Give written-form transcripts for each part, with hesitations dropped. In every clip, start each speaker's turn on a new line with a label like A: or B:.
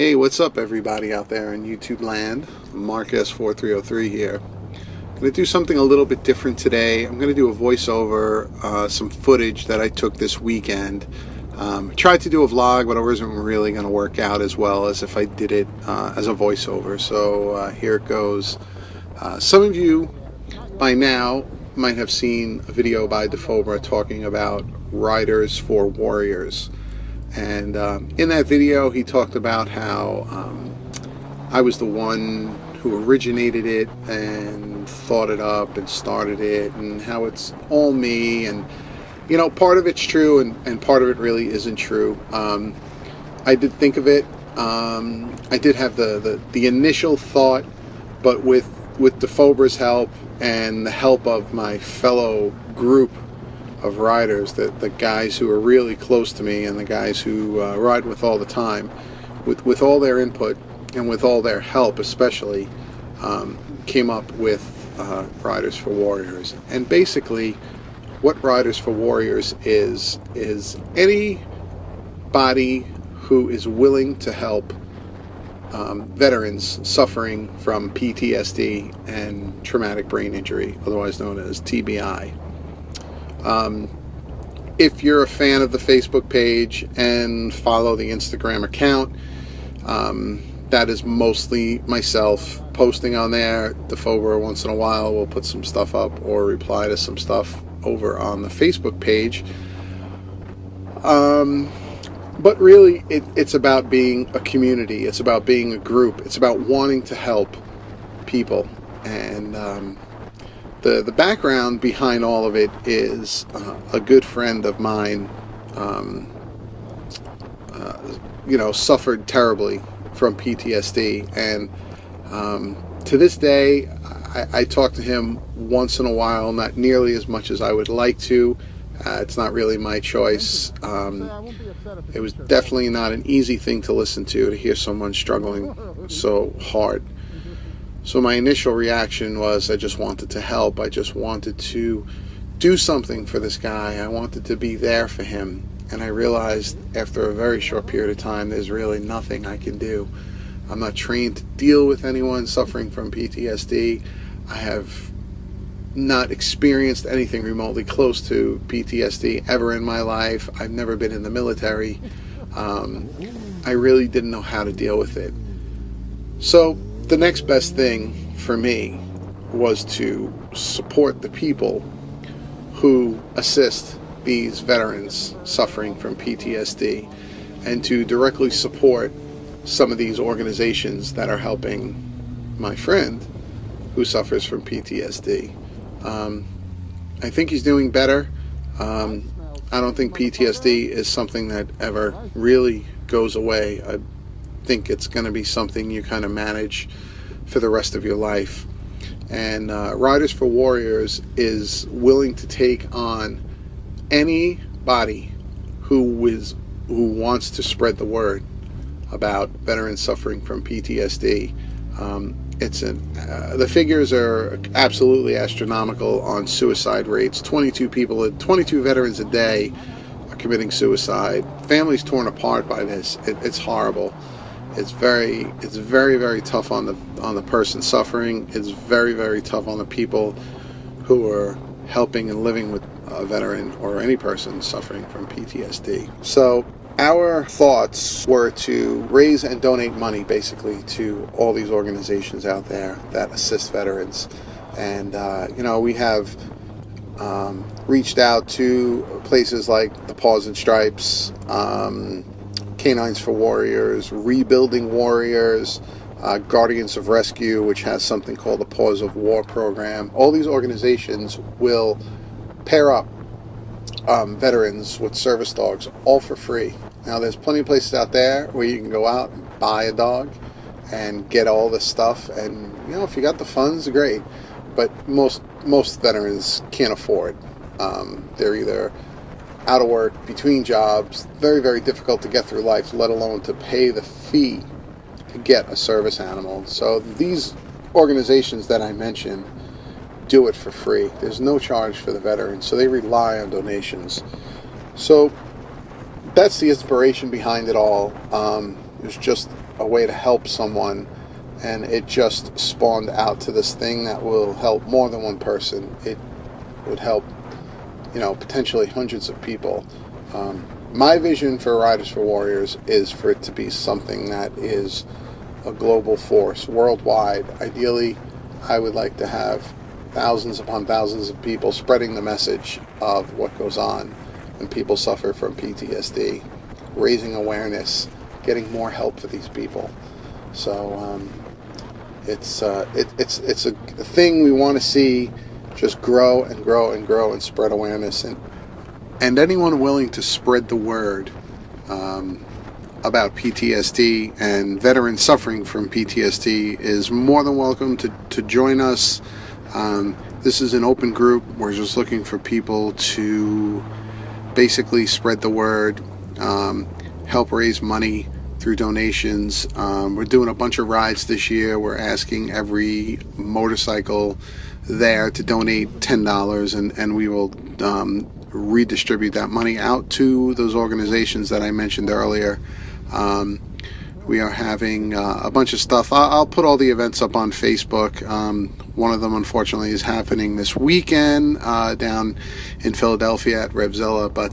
A: Hey, what's up everybody out there in YouTube land? Mark S4303 here. I'm going to do something a little bit different today. I'm going to do a voiceover, some footage that I took this weekend. I tried to do a vlog, but it wasn't really going to work out as well as if I did it as a voiceover. So here it goes. Some of you by now might have seen a video by DeFobra talking about Riders for Warriors. And in that video, he talked about how I was the one who originated it and thought it up and started it, and how it's all me. And, you know, part of it's true and part of it really isn't true. I did think of it. I did have the initial thought, but with DeFobra's help and the help of my fellow group of riders, the guys who are really close to me and the guys who ride with all the time, with all their input and with all their help especially, came up with Riders for Warriors. And basically what Riders for Warriors is anybody who is willing to help veterans suffering from PTSD and traumatic brain injury, otherwise known as TBI. If you're a fan of the Facebook page and follow the Instagram account, that is mostly myself posting on there. DeFobra once in a while will put some stuff up or reply to some stuff over on the Facebook page. But really it's about being a community. It's about being a group. It's about wanting to help people. And the background behind all of it is a good friend of mine, suffered terribly from PTSD, and to this day, I talk to him once in a while, not nearly as much as I would like to. It's not really my choice. It was definitely not an easy thing to listen to hear someone struggling so hard. So my initial reaction was I just wanted to help. I just wanted to do something for this guy. I wanted to be there for him. And I realized after a very short period of time, there's really nothing I can do. I'm not trained to deal with anyone suffering from PTSD. I have not experienced anything remotely close to PTSD ever in my life. I've never been in the military. I really didn't know how to deal with it. So the next best thing for me was to support the people who assist these veterans suffering from PTSD, and to directly support some of these organizations that are helping my friend who suffers from PTSD. I think he's doing better. I don't think PTSD is something that ever really goes away. I think it's going to be something you kind of manage for the rest of your life. And Riders for Warriors is willing to take on anybody who wants to spread the word about veterans suffering from PTSD. The figures are absolutely astronomical on suicide rates. 22 veterans a day are committing suicide. Families torn apart by this. It's horrible. It's very, very tough on the person suffering. It's very, very tough on the people who are helping and living with a veteran or any person suffering from PTSD. So our thoughts were to raise and donate money basically to all these organizations out there that assist veterans. And we have reached out to places like the Paws and Stripes, Canines for Warriors, Rebuilding Warriors, Guardians of Rescue, which has something called the Paws of War program. All these organizations will pair up veterans with service dogs, all for free. Now there's plenty of places out there where you can go out and buy a dog and get all this stuff, and if you got the funds, great. But most veterans can't afford. They're either out of work, between jobs, very, very difficult to get through life, let alone to pay the fee to get a service animal. So these organizations that I mentioned do it for free. There's no charge for the veterans, so they rely on donations. So that's the inspiration behind it all. There's just a way to help someone, and it just spawned out to this thing that will help more than one person. It would help, potentially hundreds of people. My vision for Riders for Warriors is for it to be something that is a global force, worldwide. Ideally, I would like to have thousands upon thousands of people spreading the message of what goes on when people suffer from PTSD, raising awareness, getting more help for these people. So it's a thing we want to see just grow and grow and grow and spread awareness, and anyone willing to spread the word about PTSD and veterans suffering from PTSD is more than welcome to join us. This is an open group. We're just looking for people to basically spread the word, help raise money through donations. We're doing a bunch of rides this year. We're asking every motorcycle there to donate $10, and we will redistribute that money out to those organizations that I mentioned earlier. We are having a bunch of stuff. I'll put all the events up on Facebook. One of them, unfortunately, is happening this weekend down in Philadelphia at Revzilla, but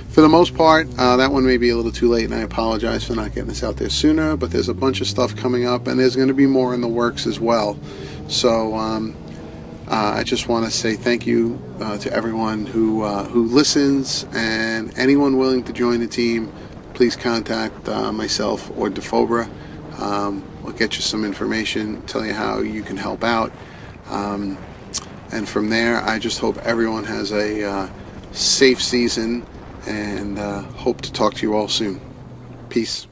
A: for the most part, that one may be a little too late, and I apologize for not getting this out there sooner, but there's a bunch of stuff coming up, and there's going to be more in the works as well. So I just want to say thank you to everyone who listens, and anyone willing to join the team, please contact myself or DeFobra. We'll get you some information, tell you how you can help out. And from there, I just hope everyone has a safe season, and hope to talk to you all soon. Peace.